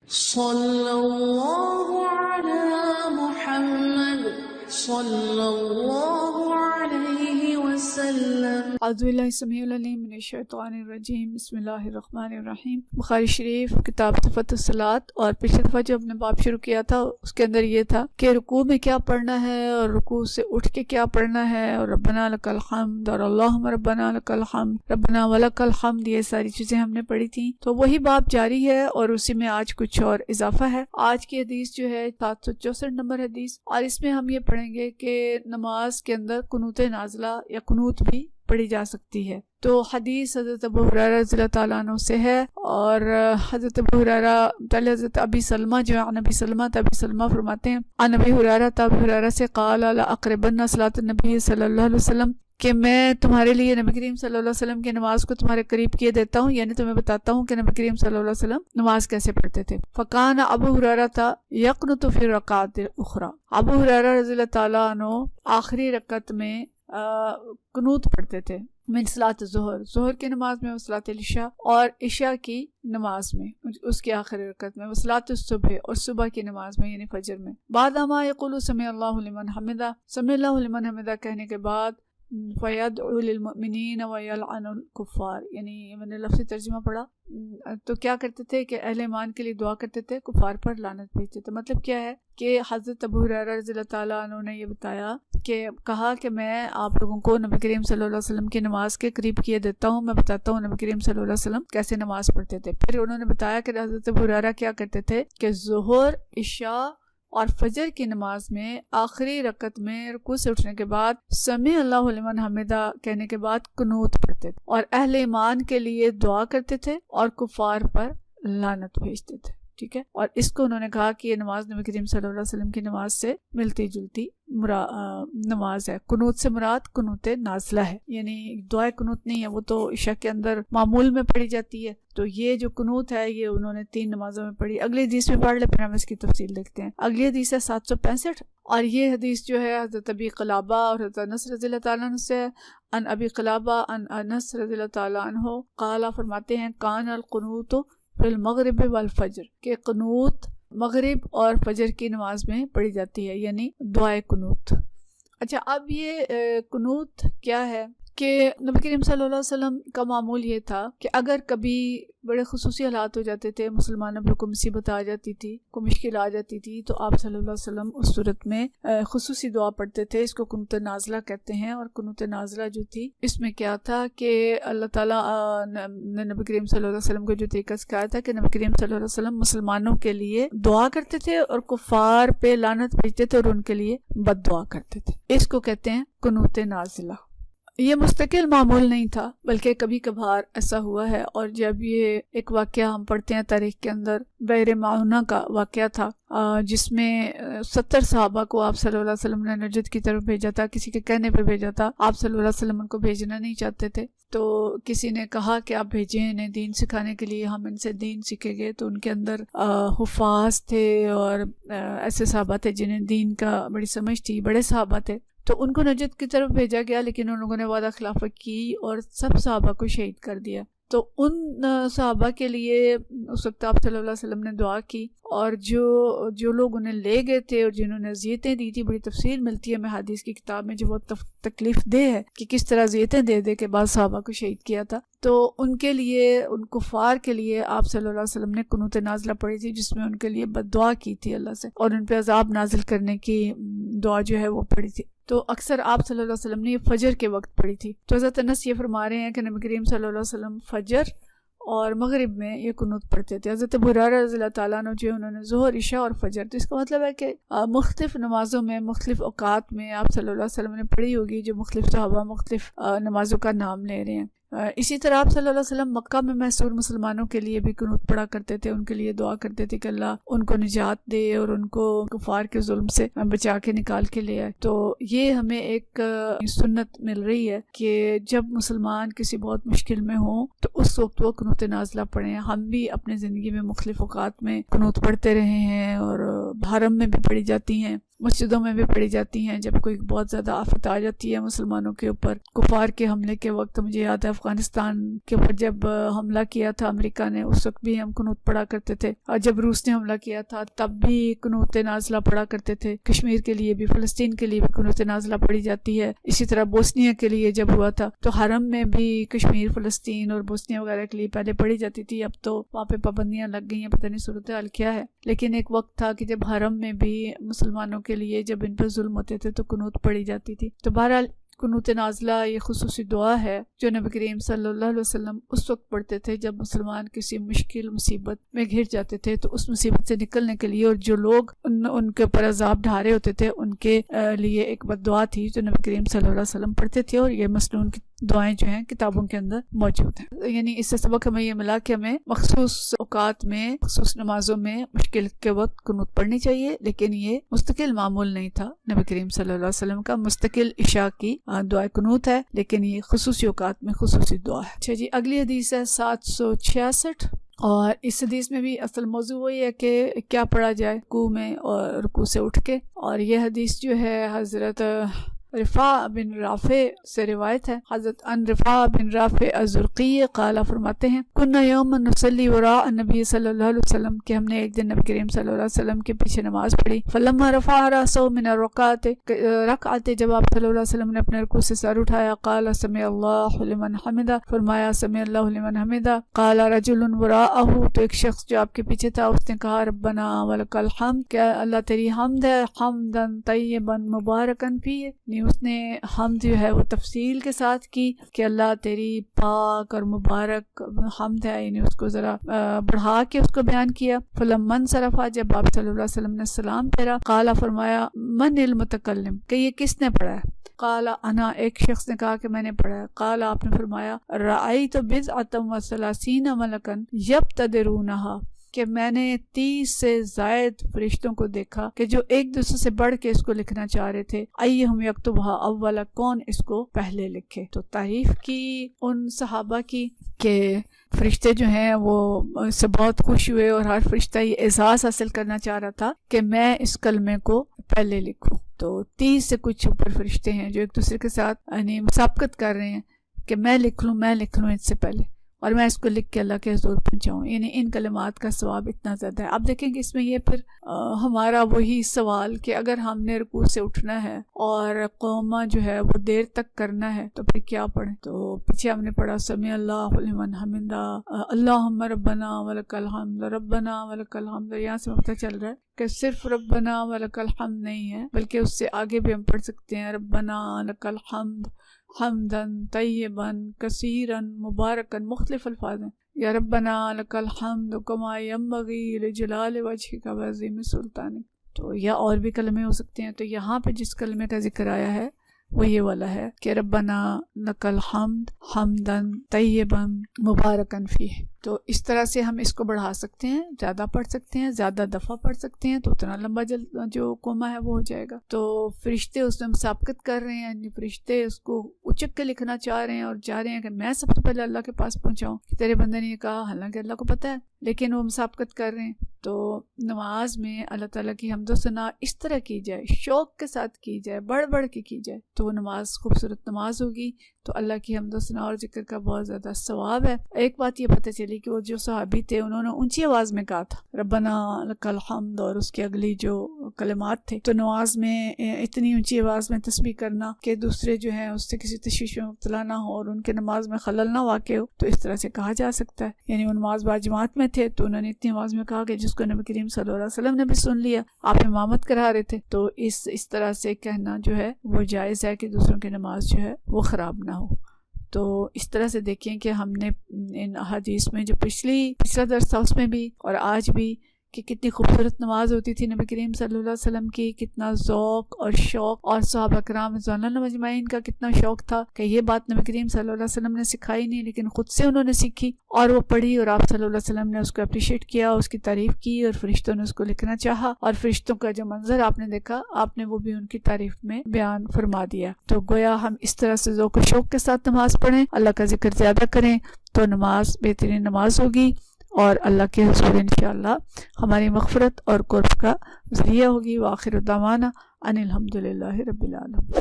صلی اللہ علی محمد صلی اللہ علیہ وسلم۔ اعوذ باللہ السمیع العلیم من الشیطان الرجیم، بسم اللہ الرحمن الرحیم۔ بخاری شریف کتاب صفت الصلاۃ، اور پچھلی دفعہ جو ہم نے باب شروع کیا تھا اس کے اندر یہ تھا کہ رکوع میں کیا پڑھنا ہے اور رکوع سے اٹھ کے کیا پڑھنا ہے، اور ربنا لک الحمد اور اللہم ربنا لک الحمد ربنا ولک الحمد، یہ ساری چیزیں ہم نے پڑھی تھیں۔ تو وہی باب جاری ہے اور اسی میں آج کچھ اور اضافہ ہے۔ آج کی حدیث جو ہے 764 نمبر حدیث، اور اس میں ہم یہ پڑھیں گے کہ نماز کے اندر قنوت نازلہ یا قنوت بھی پڑھی جا سکتی ہے۔ تو حدیث حضرت ابو ہریرہ رضی اللہ تعالیٰ عنہ سے ہے، اور حضرت ابو ہریرہ پہلے حضرت ابی سلمہ جو ہے نبی سلمہ ابی سلمہ فرماتے ہیں عن ابی ہریرہ ابی ہریرہ سے قال لاقربن صلاۃ النبی صلی اللہ علیہ وسلم، کہ میں تمہارے لیے نبی کریم صلی اللہ علیہ وسلم کی نماز کو تمہارے قریب کیے دیتا ہوں، یعنی تمہیں بتاتا ہوں کہ نبی کریم صلی اللہ علیہ وسلم نماز کیسے پڑھتے تھے۔ فکان ابو ہریرہ یقنط فی الرکعۃ الاخری، ابو ہریرہ رضی اللہ تعالیٰ عنہ آخری رکعت میں قنوت پڑھتے تھے، من صلاۃ الظہر، ظہر کی نماز میں، وصلاۃ العشاء اور عشاء کی نماز میں، اس کی آخری رکعت میں، وصلاۃ الصبح اور صبح کی نماز میں یعنی فجر میں۔ بعد ما یقول سمع اللہ لمن حمدہ، سمع اللہ لمن حمدہ کہنے کے بعد فَيَدْعُو لِلْمُؤْمِنِينَ وَيَلْعَنُ الْكُفَّارِ، یعنی میں نے لفظی ترجمہ پڑھا تو کیا کرتے تھے کہ اہل ایمان کے لیے دعا کرتے تھے، کفار پر لعنت بھیجتے تھے۔ مطلب کیا ہے کہ حضرت ابو ہریرہ رضی اللہ تعالیٰ عنہ نے یہ بتایا کہ کہا کہ میں آپ لوگوں کو نبی کریم صلی اللہ علیہ وسلم کی نماز کے قریب کیے دیتا ہوں، میں بتاتا ہوں نبی کریم صلی اللہ علیہ وسلم کیسے نماز پڑھتے تھے۔ پھر انہوں نے بتایا کہ حضرت ابو ہریرہ کیا کرتے تھے کہ ظہر، عشاء اور فجر کی نماز میں آخری رکعت میں رکوع سے اٹھنے کے بعد سمع اللہ لمن حمدہ کہنے کے بعد قنوت پڑھتے تھے، اور اہل ایمان کے لیے دعا کرتے تھے اور کفار پر لعنت بھیجتے تھے۔ ٹھیک ہے، اور اس کو انہوں نے کہا کہ یہ نماز نبی کریم صلی اللہ علیہ وسلم کی نماز سے ملتی جلتی نماز ہے۔ قنوت سے مراد قنوت نازلہ ہے، یعنی دعائے قنوت نہیں ہے، وہ تو عشاء کے اندر معمول میں پڑھی جاتی ہے۔ تو یہ جو قنوت ہے یہ انہوں نے 3 نمازوں میں پڑھی۔ اگلی حدیث میں پڑھ لے، پھر ہم اس کی تفصیل دیکھتے ہیں۔ اگلی حدیث ہے 765، اور یہ حدیث جو ہے حضرت ابی قلابہ اور حضرت انس رضی اللہ تعالیٰ عنہ سے، ان ابی قلابہ ان انس رضی اللہ تعالیٰ عنہ قال، فرماتے ہیں کان القنوت فی المغرب والفجر، کہ قنوت مغرب اور فجر کی نماز میں پڑھی جاتی ہے، یعنی دعائے قنوت۔ اچھا، اب یہ قنوت کیا ہے کہ نبی کریم صلی اللہ علیہ وسلم کا معمول یہ تھا کہ اگر کبھی بڑے خصوصی حالات ہو جاتے تھے، مسلمانوں پر کوئی مصیبت آ جاتی تھی، کوئی مشکل آ جاتی تھی، تو آپ صلی اللہ علیہ وسلم اس صورت میں خصوصی دعا پڑھتے تھے۔ اس کو قنوت نازلہ کہتے ہیں، اور قنوت نازلہ جو تھی اس میں کیا تھا کہ اللہ تعالیٰ نے نبی کریم صلی اللہ علیہ وسلم کو جو طریقہ سکھایا تھا کہ نبی کریم صلی اللہ علیہ وسلم مسلمانوں کے لیے دعا کرتے تھے اور کفار پہ لعنت بھیجتے تھے اور ان کے لیے بد دعا کرتے تھے۔ اس کو کہتے ہیں قنوت نازلہ۔ یہ مستقل معمول نہیں تھا، بلکہ کبھی کبھار ایسا ہوا ہے، اور جب یہ ایک واقعہ ہم پڑھتے ہیں تاریخ کے اندر، بئر معونہ کا واقعہ تھا، جس میں 70 صحابہ کو آپ صلی اللہ علیہ وسلم نے نجد کی طرف بھیجا تھا، کسی کے کہنے پہ بھیجا تھا۔ آپ صلی اللہ علیہ وسلم ان کو بھیجنا نہیں چاہتے تھے، تو کسی نے کہا کہ آپ بھیجیں انہیں دین سکھانے کے لیے، ہم ان سے دین سیکھیں گے۔ تو ان کے اندر حفاظ تھے اور ایسے صحابہ تھے جنہیں دین کا بڑی سمجھ تھی، بڑے صحابہ تھے، تو ان کو نجد کی طرف بھیجا گیا، لیکن ان لوگوں نے وعدہ خلافت کی اور سب صحابہ کو شہید کر دیا۔ تو ان صحابہ کے لیے اس وقت آپ صلی اللہ علیہ وسلم نے دعا کی، اور جو لوگ انہیں لے گئے تھے اور جنہوں نے اذیتیں دی تھی، بڑی تفصیل ملتی ہے میں حدیث کی کتاب میں جو بہت تکلیف دہ ہے کہ کس طرح اذیتیں دے دے کے بعد صحابہ کو شہید کیا تھا۔ تو ان کے لیے، ان کفار کے لیے آپ صلی اللہ علیہ وسلم نے قنوت نازلہ پڑھی تھی، جس میں ان کے لیے بد دعا کی تھی اللہ سے، اور ان پہ عذاب نازل کرنے کی دعا جو ہے وہ پڑھی تھی۔ تو اکثر آپ صلی اللہ علیہ وسلم نے یہ فجر کے وقت پڑھی تھی۔ تو حضرت انس یہ فرما رہے ہیں کہ نبی کریم صلی اللہ علیہ وسلم فجر اور مغرب میں یہ قنوت پڑھتے تھے۔ حضرت ابو ہریرہ رضی اللہ تعالیٰ عنہ جو انہوں نے ظہر، عشاء اور فجر، تو اس کا مطلب ہے کہ مختلف نمازوں میں، مختلف اوقات میں آپ صلی اللہ علیہ وسلم نے پڑھی ہوگی، جو مختلف صحابہ مختلف نمازوں کا نام لے رہے ہیں۔ اسی طرح آپ صلی اللہ علیہ وسلم مکہ میں محصور مسلمانوں کے لیے بھی قنوت پڑھا کرتے تھے، ان کے لیے دعا کرتے تھے کہ اللہ ان کو نجات دے اور ان کو کفار کے ظلم سے بچا کے نکال کے لے آئے۔ تو یہ ہمیں ایک سنت مل رہی ہے کہ جب مسلمان کسی بہت مشکل میں ہوں تو اس وقت وہ قنوت نازلہ پڑھیں۔ ہم بھی اپنے زندگی میں مختلف اوقات میں قنوت پڑھتے رہے ہیں، اور حرم میں بھی پڑھی جاتی ہیں، مسجدوں میں بھی پڑھی جاتی ہیں جب کوئی بہت زیادہ آفت آ جاتی ہے مسلمانوں کے اوپر. کفار کے حملے کے وقت مجھے یاد ہے افغانستان کے اوپر جب حملہ کیا تھا امریکہ نے، اس وقت بھی ہم قنوت پڑھا کرتے تھے، اور جب روس نے حملہ کیا تھا تب بھی قنوت نازلہ پڑھا کرتے تھے. کشمیر کے لیے بھی، فلسطین کے لیے بھی قنوت نازلہ پڑھی جاتی ہے. اسی طرح بوسنیا کے لیے جب ہوا تھا تو حرم میں بھی کشمیر، فلسطین اور بوسنیا وغیرہ کے لیے پہلے پڑھی جاتی تھی. اب تو وہاں پہ پابندیاں لگ گئی ہیں، پتہ نہیں صورتحال کیا ہے. لیکن ایک وقت تھا کہ جب حرم میں بھی مسلمانوں کے لیے جب ان پر ظلم ہوتے تھے تو قنوت پڑھی جاتی تھی. تو بہرحال قنوت نازلہ یہ خصوصی دعا ہے جو نبی کریم صلی اللہ علیہ وسلم اس وقت پڑھتے تھے جب مسلمان کسی مشکل مصیبت میں گھر جاتے تھے. تو اس مصیبت سے نکلنے کے لیے، اور جو لوگ ان کے اوپر عذاب ڈھارے ہوتے تھے ان کے لیے ایک بد دعا تھی جو نبی کریم صلی اللہ علیہ وسلم پڑھتے تھے، اور یہ مسنون کی دعائیں جو ہیں کتابوں کے اندر موجود ہیں. یعنی اس سے سبق ہمیں یہ ملا کہ ہمیں مخصوص اوقات میں، مخصوص نمازوں میں مشکل کے وقت قنوت پڑھنی چاہیے، لیکن یہ مستقل معمول نہیں تھا نبی کریم صلی اللہ علیہ وسلم کا. مستقل عشاء کی دعا قنوت ہے، لیکن یہ خصوصی اوقات میں خصوصی دعا ہے. اچھا جی، اگلی حدیث ہے 766، اور اس حدیث میں بھی اصل موضوع وہی ہے کہ کیا پڑھا جائے رکوع میں اور رکوع سے اٹھ کے. اور یہ حدیث جو ہے حضرت رفاع بن رافع سے روایت ہے. حضرت ان رفاع بن رافع الزرقی قال فرماتے ہیں کنا یوما نصلی وراء النبی صلی اللہ علیہ وسلم، کہ ہم نے ایک دن نبی کریم صلی اللہ علیہ وسلم کے پیچھے نماز پڑھی. فلما رفع رأسه من الركعات، جب آپ صلی اللہ علیہ وسلم نے اپنے رکوع سے سر اٹھایا، قال سمع اللہ لمن حمدہ، فرمایا سمع اللہ لمن حمدہ. قال رجل وراءه، تو ایک شخص جو آپ کے پیچھے تھا اس نے کہا ربنا ولک الحمد، کہ اللہ تیری حمد ہے، حمدا طیبا مبارکا فیہ. اس نے حمد جو ہے وہ تفصیل کے ساتھ کی کہ اللہ تیری پاک اور مبارک حمد ہے، یعنی اس کو ذرا بڑھا کے اس کو بیان کیا. فلما انصرف، جب آپ صلی اللہ علیہ وسلم نے سلام پھیرا، قال فرمایا من المتکلم، کہ یہ کس نے پڑھا ہے؟ قال انا، ایک شخص نے کہا کہ میں نے پڑھا ہے. قال، آپ نے فرمایا رأیت بضعة وثلاثین ملکا یبتدرونہا، کہ میں نے 30 سے زائد فرشتوں کو دیکھا کہ جو ایک دوسرے سے بڑھ کے اس کو لکھنا چاہ رہے تھے. ایہم یکتبھا اولا، کون اس کو پہلے لکھے. تو تعریف کی ان صحابہ کی کہ فرشتے جو ہیں وہ اس سے بہت خوش ہوئے، اور ہر فرشتہ یہ اعزاز حاصل کرنا چاہ رہا تھا کہ میں اس کلمے کو پہلے لکھوں. تو 30 سے کچھ اوپر فرشتے ہیں جو ایک دوسرے کے ساتھ یعنی مسابقت کر رہے ہیں کہ میں لکھ لوں اس سے پہلے، اور میں اس کو لکھ کے اللہ کے حضور پہنچاؤں. یعنی ان کلمات کا ثواب اتنا زیادہ ہے. آپ دیکھیں کہ اس میں یہ پھر ہمارا وہی سوال کہ اگر ہم نے رکوع سے اٹھنا ہے اور قومہ جو ہے وہ دیر تک کرنا ہے تو پھر کیا پڑھیں؟ تو پیچھے ہم نے پڑھا سمیع اللہ لمن حمدہ، اللہم ربنا ولک الحمد، ربنا ولک الحمد. یہاں سے پتہ چل رہا ہے کہ صرف ربنا ولک الحمد نہیں ہے، بلکہ اس سے آگے بھی ہم پڑھ سکتے ہیں ربنا لک الحمد حمدن طیباً کثیراً مبارکاً. مختلف الفاظ ہیں، یا ربنا لک الحمد کما ینبغی لجلال وجہک وعظیم سلطانک. تو یا اور بھی کلمے ہو سکتے ہیں. تو یہاں پہ جس کلمے کا ذکر آیا ہے وہ یہ والا ہے کہ ربنا لک الحمد حمدن طیباً مبارکاً فیہ. تو اس طرح سے ہم اس کو بڑھا سکتے ہیں، زیادہ پڑھ سکتے ہیں، زیادہ دفعہ پڑھ سکتے ہیں، تو اتنا لمبا جو قومہ ہے وہ ہو جائے گا. تو فرشتے اس میں مسابقت کر رہے ہیں، یعنی فرشتے اس کو اچک کے لکھنا چاہ رہے ہیں اور چاہ رہے ہیں کہ میں سب سے پہلے اللہ کے پاس پہنچاؤں. تیرے بندے نے یہ کہا، حالانکہ اللہ کو پتہ ہے، لیکن وہ مسابقت کر رہے ہیں. تو نماز میں اللہ تعالیٰ کی حمد و ثنا اس طرح کی جائے، شوق کے ساتھ کی جائے، بڑھ بڑھ کے کی جائے، تو وہ نماز خوبصورت نماز ہوگی. تو اللہ کی حمد و ثنا اور ذکر کا بہت زیادہ ثواب ہے. ایک بات یہ پتہ چلی کہ وہ جو صحابی تھے انہوں نے اونچی آواز میں کہا تھا ربنا لک الحمد، اور اس کی اگلی جو کلمات تھے. تو نماز میں اتنی اونچی آواز میں تسبیح کرنا کہ دوسرے جو ہیں اس سے کسی تشویش میں مبتلا نہ ہو اور ان کے نماز میں خلل نہ واقع ہو، تو اس طرح سے کہا جا سکتا ہے. یعنی وہ نماز باجماعت میں تھے تو انہوں نے اتنی آواز میں کہا کہ جس کو نبی کریم صلی اللہ علیہ وسلم نے بھی سن لیا. آپ امامت کرا رہے تھے، تو اس طرح سے کہنا جو ہے وہ جائز ہے کہ دوسروں کی نماز جو ہے وہ خراب نہ ہو. تو اس طرح سے دیکھیں کہ ہم نے ان احادیث میں جو پچھلا درس تھا اس میں بھی اور آج بھی کہ کتنی خوبصورت نماز ہوتی تھی نبی کریم صلی اللہ علیہ وسلم کی، کتنا ذوق اور شوق، اور صحابہ کرام رضوان اللہ مجمعین کا کتنا شوق تھا کہ یہ بات نبی کریم صلی اللہ علیہ وسلم نے سکھائی نہیں، لیکن خود سے انہوں نے سیکھی اور وہ پڑھی، اور آپ صلی اللہ علیہ وسلم نے اس کو اپریشیٹ کیا، اس کی تعریف کی، اور فرشتوں نے اس کو لکھنا چاہا، اور فرشتوں کا جو منظر آپ نے دیکھا آپ نے وہ بھی ان کی تعریف میں بیان فرما دیا. تو گویا ہم اس طرح سے ذوق و شوق کے ساتھ نماز پڑھیں، اللہ کا ذکر زیادہ کریں تو نماز بہترین نماز ہوگی. اور اللہ کے حضور انشاءاللہ ہماری مغفرت اور قرب کا ذریعہ ہوگی۔ وآخر دعوانا ان الحمدللہ رب العالمین۔